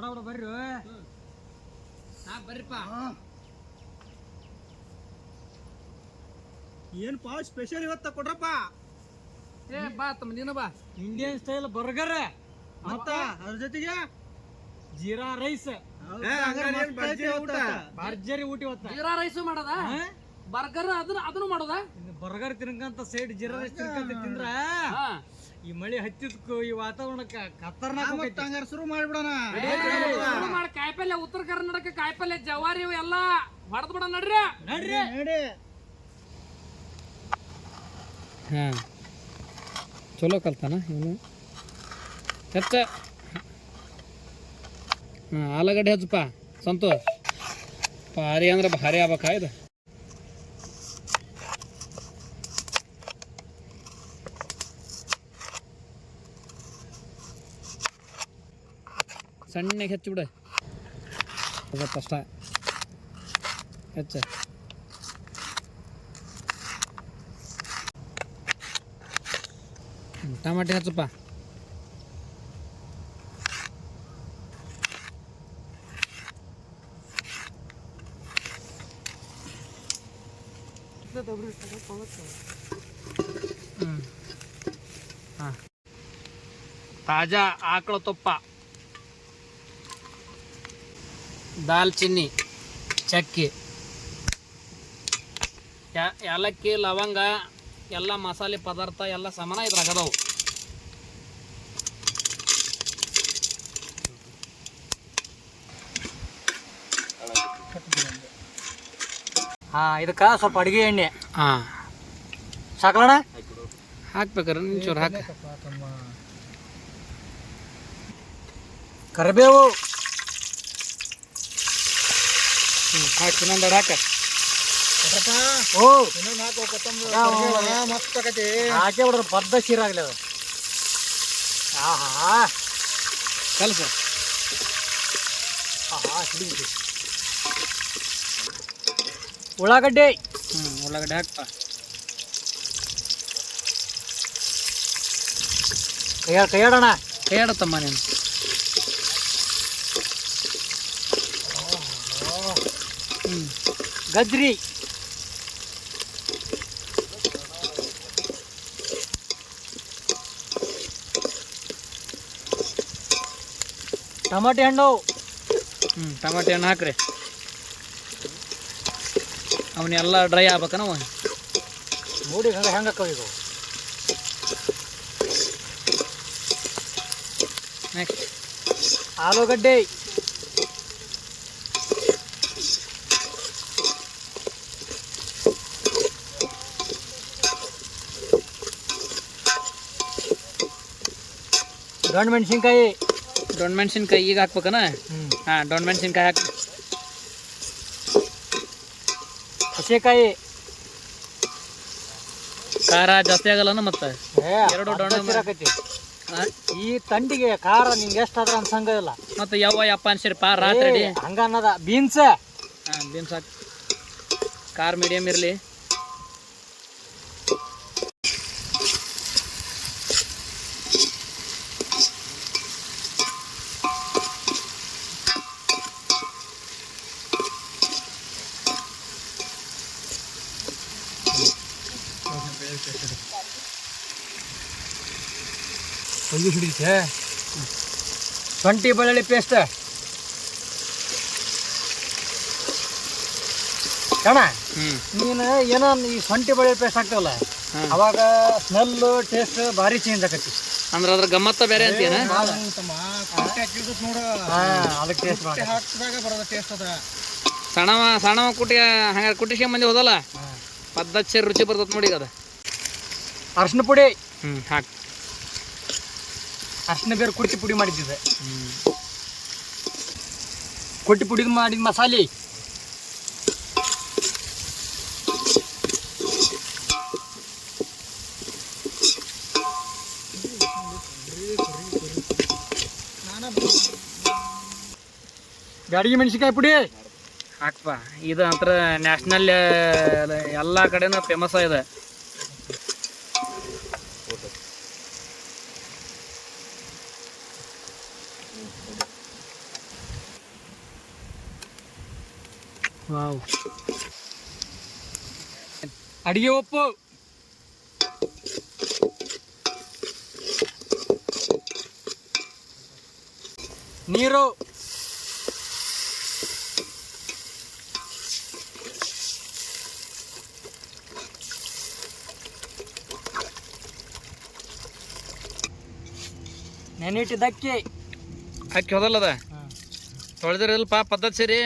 ಬರ್ರಿ ಬರ್ರಿಪ್ಪ. ಏನಪ್ಪ ಸ್ಪೆಷಲ್ ಇವತ್ತ ಕೊಡ್ರಪ್ಪ. ಬಾ ತಮ್ಮ ನೀನು ಬಾ. ಇಂಡಿಯನ್ ಸ್ಟೈಲ್ ಬರ್ಗರ್ ಮತ್ತ ಅದ್ರ ಜೊತೆಗೆ ಜೀರಾ ರೈಸ್. ಭರ್ಜರಿ ಊಟ ಇವತ್ತ. ಜೀರಾ ರೈಸ್ ಮಾಡೋದ, ಬರ್ಗರ್ ಅದನ್ನು ಮಾಡೋದ. ಬರ್ಗರ್ ತಿನ್ಕಂತ ಸೈಡ್ ಜೀರಾ ರೈಸ್ ತಿನ್ಕಂತ ತಿಂದ್ರ ಈ ಮಳಿ ಹತ್ತಿದ್ಕು ಈ ವಾತಾವರಣಕ್ಕ ಖತರ್ನಾಕ್ ಶುರು ಮಾಡ್ಬಿಡೋಣ. ಕಾಯಿಪಲ್ಲೆ ಉತ್ತರ ಕರ್ನಾಟಕ ಕಾಯಿಪಲ್ಲೆ ಜವಾರಿ ಎಲ್ಲ ಹೊಡೆದ್ ಬಿಡ. ನಡ್ರಿ ನಡ್ರಿ ನಡಿ. ಚಲೋ ಕಲ್ತಾನ ಇವನು. ಹೆಚ್ಚ ಆಲೂಗಡ್ಡೆ ಹಚ್ಚಪ್ಪ ಸಂತೋಷ್. ಭಾರಿ ಅಂದ್ರೆ ಭಾರಿ ಆಗ್ಬೇಕ ಇದು. ಸಣ್ಣಗೆ ಹೆಚ್ಚು ಬಿಡ ಅಷ್ಟ ಹೆಚ್ಚ. ಟಮಾಟೆ ಹಚ್ಚಪ್ಪ. ತಾಜಾ ಆಕಳ ತುಪ್ಪ, ದಾಲ್ಚಿನ್ನಿ, ಚಕ್ಕಿ, ಏಲಕ್ಕಿ, ಲವಂಗ ಎಲ್ಲ ಮಸಾಲೆ ಪದಾರ್ಥ ಎಲ್ಲ ಸಮಾನ ಇದ್ರಾಗ ಅದಾವು. ಇದಕ್ಕ ಸ್ವಲ್ಪ ಅಡಿಗೆ ಎಣ್ಣೆ ಸಾಕಲಣ ಹಾಕ್ಬೇಕಾರ. ನಿಂಚೂರು ಹಾಕ. ಕರಿಬೇವು ಹಾಕಿ. ಇನ್ನೊಂದು ಹಾಕ. ಹಾಕೇ ಬಿಡ್ರಿ ಬದ್ದ ಸೀರಾಗ್ಲಿ ಅದು. ಕಲಸ. ಉಳ್ಳಾಗಡ್ಡೆ. ಉಳ್ಳಾಗಡ್ಡೆ ಹಾಕ್ಪ. ಕೈಯಾಡೋಣ. ಕೈಯಾಡತ್ತಮ್ಮ ನೀನು. ಗಜ್ರಿ, ಟಮಾಟೆ ಹಣ್ಣು. ಟಮಾಟೆ ಹಣ್ಣು ಹಾಕ್ರಿ. ಅವನ್ನೆಲ್ಲ ಡ್ರೈ ಆಗ್ಬೇಕನವ. ನೋಡಿ ಹೆಂಗಕ್ಕವ ಇದು. ನೆಕ್ಸ್ಟ್ ಆಲೂಗಡ್ಡೆ, ದೊಣ್ಣೆ ಮೆಣಸಿನ್ಕಾಯಿ. ದೊಣ್ಣೆ ಮೆಣಸಿನ್ಕಾಯಿ ಈಗ ಹಾಕ್ಬೇಕನ? ದೊಣ್ಣೆ ಮೆಣಸಿನ್ಕಾಯಿ ಹಾಕಿ. ಹಸಿಕಾಯಿ. ಖಾರ ಜಾಸ್ತಿ ಆಗಲ್ಲನ ಮತ್ತೆ? ಎರಡು ದೊಣ್ಣೆ. ಈ ತಂಡಿಗೆ ಖಾರ ನಿಂಗೆ ಎಷ್ಟಾದ್ರ ಅನ್ಸಂಗಿಲ್ಲ. ಮತ್ತೆ ಯಪ್ಪ ಅನ್ಸಿರಪ್ಪ ರಾತ್ರಿ ಹಂಗ ಅನ್ನದ. ಬೀನ್ಸ್. ಬೀನ್ಸ್ ಹಾಕಿ. ಖಾರ ಮೀಡಿಯಮ್ ಇರಲಿ. ಶುಂಠಿ ಬೆಳ್ಳುಳ್ಳಿ ಪೇಸ್ಟ್ ಕಣ. ನೀನು ಏನೋ ಈ ಶುಂಠಿ ಬೆಳ್ಳುಳ್ಳಿ ಪೇಸ್ಟ್ ಹಾಕ್ತವಲ್ಲ, ಅವಾಗ ಸ್ಮೆಲ್ ಟೇಸ್ಟ್ ಭಾರಿ ಚೇಂಜ್ ಆಕತಿ. ಅಂದ್ರೆ ಅದ್ರ ಗಮ್ಮತ್ತ ಬೇರೆ ಅಂತೀನ. ಸಣ್ಣವ ಕುಟ್ಟಿ ಹಂಗಾರೆ ಕುಟ್ಟಿಸ್ಕೊಂಡ್ ಬಂದಿ ಹೋದಲ್ಲ, ಪದ್ಧತಿ ರುಚಿ ಬರ್ತದೆ ನೋಡಿ. ಅದ ಅರ್ಶಿನ ಪುಡಿ ಹಾಕಿ. ಅರ್ಶಿನ ಬೇರೆ ಕುಟ್ಟಿ ಪುಡಿ ಮಾಡಿದ್ದಿದೆ. ಕುಟ್ಟಿ ಪುಡಿ ಮಾಡಿದ ಮಸಾಲೆ. ಬ್ಯಾಡಗಿ ಮೆಣಸಿನ್ಕಾಯಿ ಪುಡಿ ಹಾಕ್ಪ. ಇದು ಅಂತರ ನ್ಯಾಷನಲ್ ಎಲ್ಲ ಕಡೆನೂ ಫೇಮಸ್ ಇದೆ. ವಾವ್. ಅಡಿಗೆ ಉಪ್ಪು, ನೀರು, ನೆನಿಟ್ಟಿದ್ದ ಅಕ್ಕಿ ಹೋದಲ್ಲದ ತೊಳೆದಿರಲ್ಪ ಪದ್ಧತಿ ಸೇರಿ.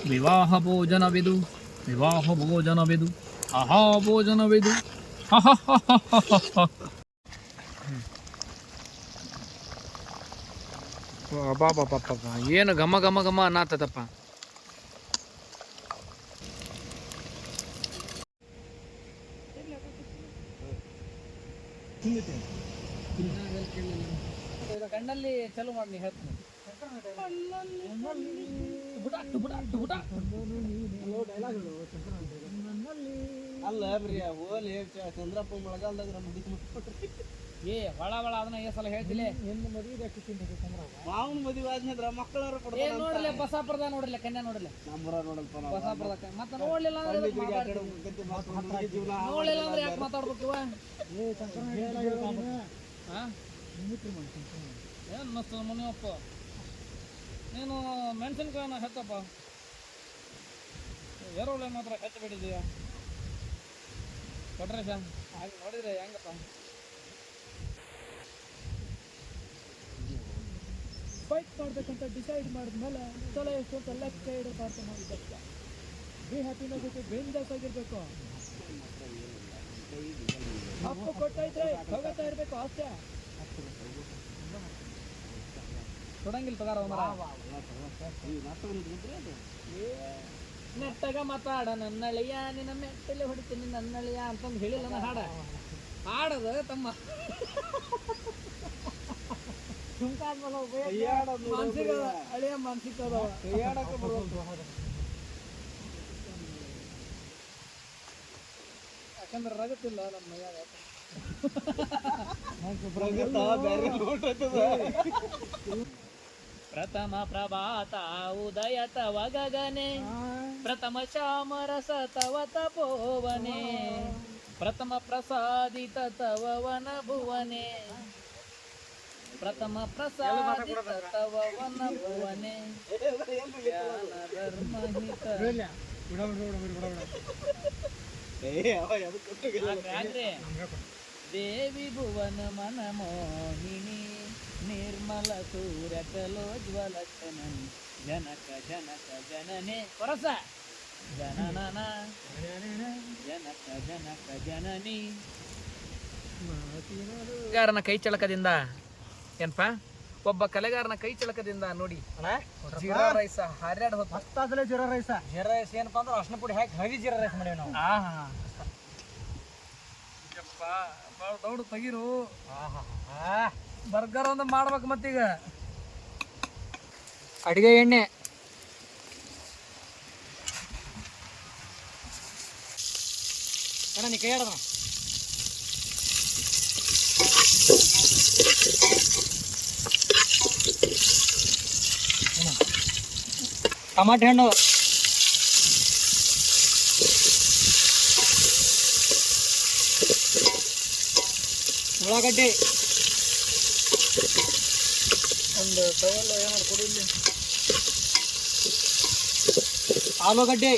ವಿವಾಹ ಭೋಜನವಿದು, ವಿವಾಹ ಭೋಜನವಿದು, ಆಹಾ ಭೋಜನವಿದು. ಅಬ್ಬಾ ಏನು ಘಮ ಘಮ ಘಮ ಅನ್ನತ್ತದಪ್ಪ. ಕಣ್ಣಲ್ಲಿ ಚಲೋ ಮಾಡಿ ಹೇಳ್ತೀನಿ. ಅಲ್ಲ ಬರೀ ಹೋಲಿ ಚಂದ್ರಪ್ಪ ಮಳೆಗಾಲದಾಗ ಏ ಹೊಳ ಅದನ್ನ ಈ ಸಲ ಹೇಳ್ತಿಲ್ಲ. ಮಾವನ ಮದುವೆ ಆದ್ಮೇಲೆ ಮಕ್ಕಳವ್ರ ಏ ನೋಡ್ರಲ್ಲ ಬಸಾಪುರದ ನೋಡ್ರಲ್ಲ ಕನ್ಯಾ ನೋಡ್ರಲ್ಲ ಬಸಾಪುರದ ಮತ್ತೆ ನೋಡ್ಲಿಲ್ಲ ಅಂದ್ರೆ ನೋಡ್ಲಿಲ್ಲ ಅಂದ್ರೆ ಯಾಕೆ ಮಾತಾಡ್ಬೇಕಿವ? ಏನ್ ಮಸ್ತ್ ಮುನಿಯಪ್ಪ ನೀನು ಮೆಣಸಿನ್ಕಾಯಿನ ಹೆಚ್ಚಪ್ಪ, ಎರೋಳೆ ಮಾತ್ರ ಹೆಚ್ಚು ಬಿಟ್ಟಿದೀಯ ಕೊಟ್ರೇಶ. ಹಾಗೆ ನೋಡಿದ್ರೆ ಹೆಂಗಪ್ಪ ಫೈಟ್ ಮಾಡ್ಬೇಕಂತ ಡಿಸೈಡ್ ಮಾಡಿದ್ಮೇಲೆ ಚಲೋ ಎಷ್ಟು ಅಂತ ಲೆಫ್ಟ್ ಸೈಡ್ ಮಾಡ್ತಾ ಮಾಡಿದ್ದಕ್ಕೆ ಬಿ ಹ್ಯಾಪಿನ ಜೊತೆ ಬಿಂದಾಸ್ ಆಗಿರ್ಬೇಕು. ಅಪ್ಪು ಕೊಟ್ಟೈತ್ರೆ ತಗೋತಾ ಇರ್ಬೇಕು ಅಷ್ಟೇ. ಕೊಡಂಗಿಲ್ಲ ತಗಾರ ನೆಟ್ಟಗ ಮಾತಾಡ ನನ್ನಳಿಯ ನಿನ್ನ ಮೆಟ್ಟಲೆ ಹೊಡಿತೀನಿ ನನ್ನಳಿಯ ಅಂತಂದು ಹೇಳಿಲ್ಲ ನಾ ಹಾಡ ಹಾಡದ ತಮ್ಮ ಮಾನಸಿಕ ಅಳಿಯ ಮಾನಸಿಕ ಯಾಕಂದ್ರೆ ರಗತ್ತಿಲ್ಲ ನಮ್ಮ ಮೈಯಾಗ. ಪ್ರಥಮ ಪ್ರಭಾತ ಉದಯ ತವ ಗಗನೆ, ಪ್ರಥಮ ಶ್ಯಾಮರಸ ತವ ತಪೋವನೆ, ಪ್ರಥಮ ಪ್ರಸಾದಿತ ತವ ವನ ಭುವನೆ, ಪ್ರಥಮ ಪ್ರಸಾದಿತ ತವ ವನ ಭುವನೆ, ಜ್ಞಾನ ಧರ್ಮಹಿತ. ದೇವಿ ಭುವನ ಮನ ಮೋಹಿನಿ, ನಿರ್ಮಲ ಸೂರ್ಯ ಕಲೋಜ್ವಲ ಜನನಿ, ಜನಕ ಜನಕ ಜನನೆ ಕೊರಸ ಜನನನ ಜನಕ ಜನಕ ಜನನಿ. ಕಲೆಗಾರನ ಕೈ ಚಳಕದಿಂದ ಏನಪ್ಪ ಒಬ್ಬ ಕಲೆಗಾರನ ಕೈ ಚಳಕದಿಂದ ನೋಡಿ ಜೀರಾ ರೈಸ ಹರ್ಯಾಡ್ ಹೊತ್ತಾದಲೇ ಜೀರಾ ರೈಸ ಏನಪ್ಪಾ ಅಂದ್ರೆ ಅರ್ಶಿನ ಪುಡಿ ಹಾಕಿ ಹರಿ ಜೀರಾ ರೈಸ್ ಮಾಡೇವಿ ನಾವು. ಭಾಳ ದೌಡ್ ತೆಗೀರು. ಬರ್ಗರ್ ಒಂದು ಮಾಡ್ಬೇಕು ಮತ್ತೀಗ. ಅಡಿಗೆ ಎಣ್ಣೆ, ನೀ ಕೈ ಆಡೋಣ. ಟಮಾಟೆ ಹಣ್ಣು, ಉಳ್ಳಾಗಡ್ಡೆ, ಒಂದು ಟವಲ್ ಏನಾದ್ರು ಕೊಡಿ ಇಲ್ಲಿ, ಆಲೂಗಡ್ಡೆ,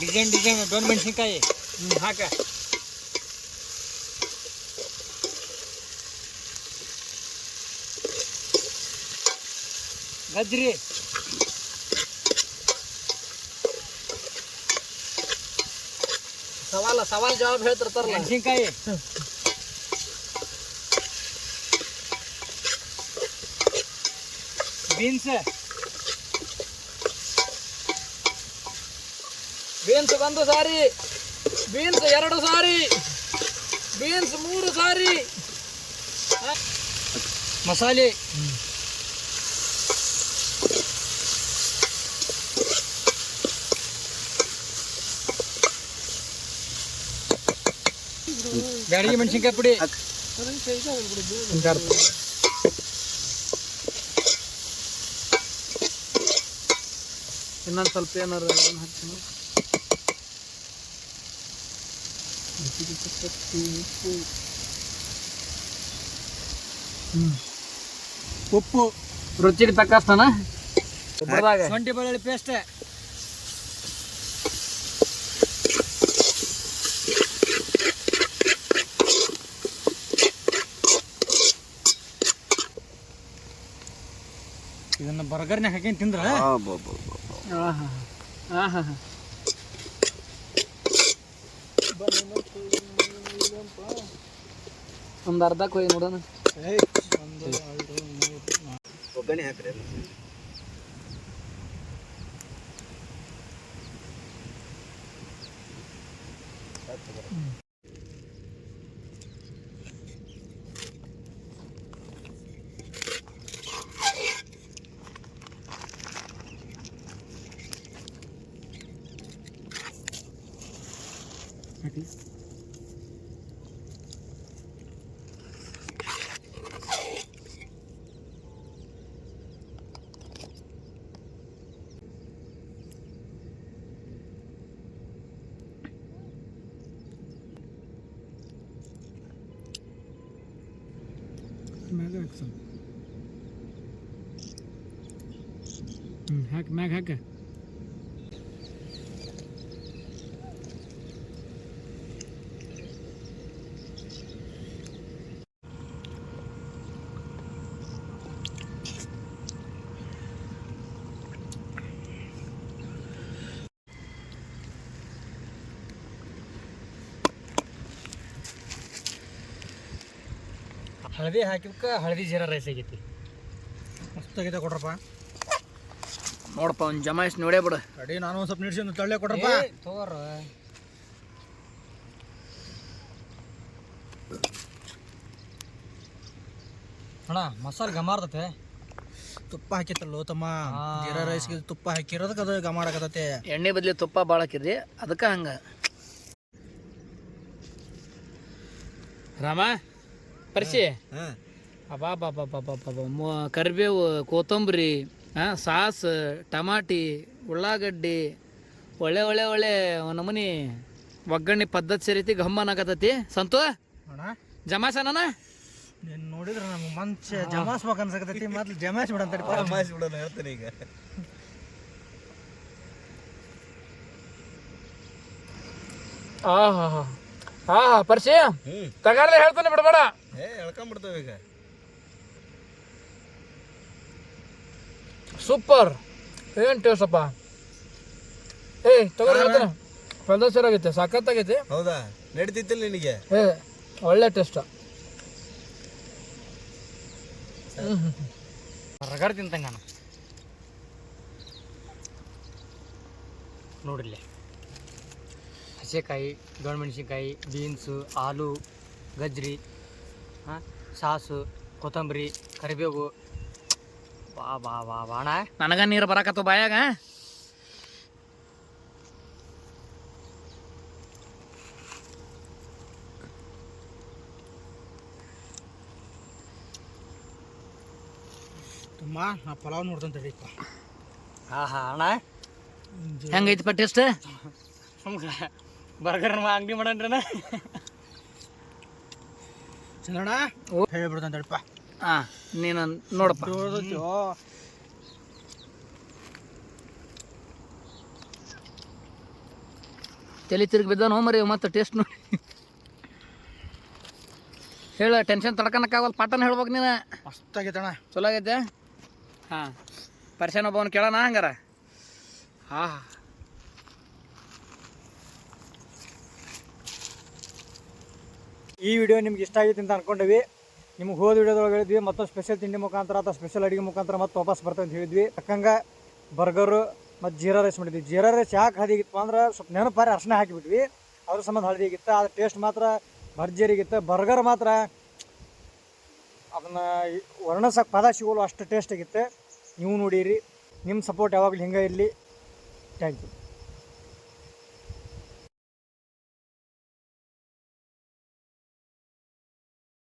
ಡಿಸೈನ್ ಡೊಣ್ ಮೆಣಸಿನ್ಕಾಯಿ ಹಾಕ, ಗಜ್ರಿ, ಸವಾಲ್ ಜವಾಬ್ ಹೇಳ್ತಿರ್ತಾರಲ್ಲ, ಮೆಣಸಿನ್ಕಾಯಿ, ಬೀನ್ಸ್, ಬೀನ್ಸ್ 1 ಸಾರಿ, ಬೀನ್ಸ್ 2 ಸಾರಿ, ಬೀನ್ಸ್ 3 ಸಾರಿ, ಮಸಾಲೆ, ಬ್ಯಾಡಗಿ ಮೆಣಸಿನ್ಕಾಯಿ ಪುಡಿ, ಇನ್ನೊಂದು ಸ್ವಲ್ಪ ಏನಾರು ಹಾಕ್ತೀನಿ. ಉಪ್ಪು, ರುಚಿಗೆ ತಕ್ಕಷ್ಟನ ಶುಂಠಿ ಬೆಳ್ಳುಳ್ಳಿ ಪೇಸ್ಟ್, ಇದನ್ನ ಬರ್ಗರ್ನಾಗ ಹಾಕಿ ತಿಂದ್ರ ಒಂದು ಅರ್ಧ ಕೊಯ್ ನೋಡೋಣ. ಒಗ್ಗರಣೆ ಹಾಕ್ರಿ. ಮ್ಯಾಗ ಹಾಕಿ ಸ್ವಲ್ಪ ಹಾಕಿ ಮ್ಯಾಗ ಹಾಕ. ಹಳದಿ ಹಾಕಿದ್ಕ ಹಳದಿ ಜೀರಾ ರೈಸ್ ಆಗೈತಿ. ಮಸ್ತ್ ಆಗೈತೆ ಕೊಡ್ರಪ್ಪ. ನೋಡಪ್ಪ ಒಂದು ಜಮಾಯಿಸಿ ನೋಡೇ ಬಿಡು. ಅಡಿ ನಾನು ಒಂದು ಸ್ವಲ್ಪ ನಿಡ್ಸಿ ತಳ್ಳೆ ಕೊಡ್ರಪ್ಪ. ತಗೋರ ಅಣ್ಣ, ಮಸಾಲೆ ಗಮಾರ್ತತೆ. ತುಪ್ಪ ಹಾಕಿತ್ತಲ್ಲೋ ತಮ್ಮ, ಜೀರಾ ರೈಸ್ಗೆ ತುಪ್ಪ ಹಾಕಿರೋದಕ್ಕೆ ಅದು ಗಮಾಡಕತ್ತತೆ. ಎಣ್ಣೆ ಬದಲಿ ತುಪ್ಪ ಭಾಳ ಹಾಕಿದ್ರಿ, ಅದಕ್ಕೆ ಹಂಗೆ. ರಾಮ ಪರಿಸಿ ಅಬಾ ಕರಿಬೇವು, ಕೊತ್ತಂಬರಿ, ಸಾಸ್, ಟಮಾಟಿ, ಉಳ್ಳಾಗಡ್ಡಿ, ಒಳ್ಳೆ ಒಳ್ಳೆ ಒಳ್ಳೆ ನಮೂನಿ ಒಗ್ಗರಣೆ ಪದ್ಧತಿ ಸೇರಿತಿ ಗಮ್ಮನಾಗತತಿ. ಸಂತು ಜಮಾಸನ ನೀನು ನೋಡಿದ್ರೆ ನಮ್ಗೆ ಮಂಚ ಜಮಾಸ್ಬೇಕು ಅನ್ಸಕತ್ತೈತಿ. ಮೊದ್ಲು ಜಮಾಯಿಸಿ ಬಿಡಂತ ಬಿಡೋಣ ಹೇಳ್ತೇನೆ ಈಗ. ಪರಿಸಿ ತಗಾರಲೆ ಹೇಳ್ತಾನೆ, ಬಿಡಬೇಡ. ಹೇಳ್ಕೊಂಡ್ಬಿಡ್ತೇವೆ ಈಗ. ಸೂಪರ್, ಏನು ಟೇಸ್ಟ್ ಅಪ್ಪ. ತಗೋ ಹೇಳ್ತಾನೆ, ಪಲ್ದ ಆಗೈತೆ, ಸಖತ್ತಾಗೈತಿ. ಹೌದಾ, ನಡೀತಿತ್ತಿಲ್ಲ ನಿನಗೆ? ಒಳ್ಳೆ ಟೇಸ್ಟ್. ರಗಡ್ ತಿಂತಂಗ ನೋಡಿಲ್ಲ. ಹಸೆಕಾಯಿ, ದೊಣ್ಣಮೆಣಸಿನ್ಕಾಯಿ, ಬೀನ್ಸು, ಆಲೂ, ಗಜ್ರಿ, ಸಾಸು, ಕೊತ್ತಂಬರಿ, ಕರಿಬೇವು. ಬಾ ಬಾ ಬಾ ಬಾಣ, ನನಗ ನೀರು ಬರಾಕತ್ತು ಬಾಯಾಗ. ತುಂಬ ನಾ ಪಲಾವ್ ನೋಡ್ತಂತ ತಡೀಪ. ಅಣ್ಣ ಹೆಂಗೈತಿಪ್ಪ ಟೇಸ್ಟ್? ಬರ್ಗರ್ ಅಂಗಡಿ ಮಾಡಣ್ರಣ ಚಂದ್ರಣ್ಣ ಹೇಳ್ಬಿಡ್ತಾನೆ ತಡೀಪ. ನೀನು ನೋಡಪ್ಪ. ತಲೆ ತಿರುಗಿ ಬಿದ್ದಾನು ಮರಿ ಮತ್ತೆ ಟೇಸ್ಟ್ ನೋಡಿ. ಹೇಳ, ಟೆನ್ಷನ್ ತಡ್ಕೊಳಕ್ಕಾಗಲ್ಲ, ಪಾಠನ ಹೇಳ್ಬೇಕು ನೀನು. ಮಸ್ತ್ ಆಗೈತಣ್ಣ, ಚಲೋ ಆಗೈತೆ. ಪರಿಶನ್ ಒಬ್ಬವನು ಕೇಳೋಣ ಹಂಗಾರ. ಈ ವಿಡಿಯೋ ನಿಮ್ಗೆ ಇಷ್ಟ ಆಗೈತೆ ಅಂತ ಅನ್ಕೊಂಡಿವಿ. ನಿಮ್ಗೆ ಹೋದ ವಿಡಿಯೋದೊಳಗೆ ಹೇಳಿದ್ವಿ ಮತ್ತೊಂದು ಸ್ಪೆಷಲ್ ತಿಂಡಿ ಮುಖಾಂತರ ಅಥವಾ ಸ್ಪೆಷಲ್ ಅಡುಗೆ ಮುಖಾಂತರ ಮತ್ತೆ ವಾಪಸ್ ಬರ್ತೇವೆ ಅಂತ ಹೇಳಿದ್ವಿ. ತಕ್ಕಂಗೆ ಬರ್ಗರು ಮತ್ತು ಜೀರಾ ರೈಸ್ ಮಾಡಿದ್ವಿ. ಜೀರಾ ರೈಸ್ ಯಾಕೆ ಹಳದಿಗಿತ್ತು ಅಂದ್ರೆ ಸ್ವಲ್ಪ ನೆನಪಾರಿ ಅರ್ಶಿನ ಹಾಕಿಬಿಟ್ವಿ, ಅದ್ರ ಸಂಬಂಧ ಹಳದಿಗಿತ್ತು. ಅದ್ರ ಟೇಸ್ಟ್ ಮಾತ್ರ ಭರ್ಜರಿಗಿತ್ತು. ಬರ್ಗರ್ ಮಾತ್ರ ಅದನ್ನು ವರ್ಣಿಸೋಕೆ ಪದ ಸಿಗೋಲು ಅಷ್ಟು ಟೇಸ್ಟ್ ಆಗಿತ್ತು. ನೀವು ನೋಡಿರಿ. ನಿಮ್ಮ ಸಪೋರ್ಟ್ ಯಾವಾಗಲೂ ಹಿಂಗೆ ಇರಲಿ. Thank you.